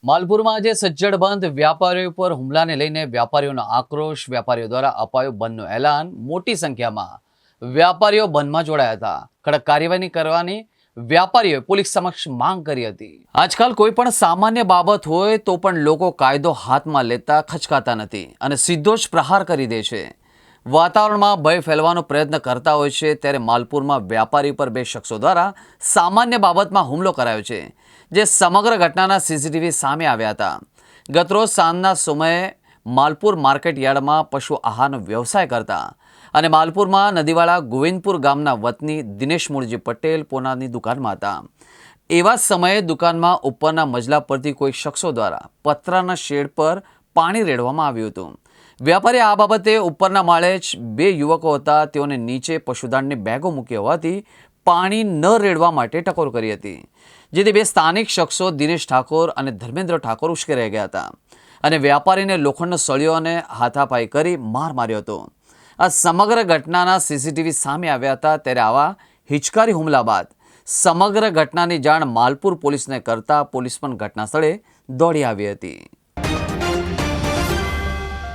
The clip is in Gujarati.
માલપુરમાં આજે સજ્જડ વ્યાપારીઓ પર હુમલાને લઈને વ્યાપારીઓનો આક્રોશ. વ્યાપારીઓ દ્વારા અપાયું બંધનું એલાન. મોટી સંખ્યામાં વ્યાપારીઓ બંધમાં જોડાયા હતા. કડક કાર્યવાહી કરવાની વ્યાપારીઓએ પોલીસ સમક્ષ માંગ કરી હતી. આજકાલ કોઈ પણ સામાન્ય બાબત હોય તો પણ લોકો કાયદો હાથમાં લેતા ખચકાતા નથી અને સીધો જ પ્રહાર કરી દે છે. વાતાવરણમાં ભય ફેલવાનો પ્રયત્ન કરતા હોય છે. ત્યારે માલપુરમાં વ્યાપારી પર બે શખ્સો દ્વારા સામાન્ય બાબતમાં હુમલો કરાયો છે, જે સમગ્ર ઘટનાના સીસીટીવી સામે આવ્યા હતા. ગતરોજ સાંજના સમયે માલપુર માર્કેટ યાર્ડમાં પશુ આહારનો વ્યવસાય કરતા અને માલપુરમાં નદીવાળા ગોવિંદપુર ગામના વતની દિનેશ મૂળજી પટેલ પોનાની દુકાનમાં હતા. એવા સમયે દુકાનમાં ઉપરના મજલા પરથી કોઈ શખ્સો દ્વારા પતરાના શેડ પર પાણી રેડવામાં આવ્યું હતું. વ્યાપારી આ બાબતે ઉપરના માળે જ બે યુવકો હતા. તેઓને નીચે પશુદાનની બેગો મૂકી હોવાથી પાણી ન રેડવા માટે ટકોર કરી હતી, જેથી બે સ્થાનિક શખ્સો દિનેશ ઠાકોર અને ધર્મેન્દ્ર ઠાકોર ઉશ્કેરાઈ ગયા હતા અને વ્યાપારીને લોખંડનો સળિયો અને હાથાપાઈ કરી માર માર્યો હતો. આ સમગ્ર ઘટનાના સીસીટીવી સામે આવ્યા હતા. ત્યારે આવા હિચકારી હુમલા બાદ સમગ્ર ઘટનાની જાણ માલપુર પોલીસને કરતા પોલીસ પણ ઘટના સ્થળે દોડી આવી હતી.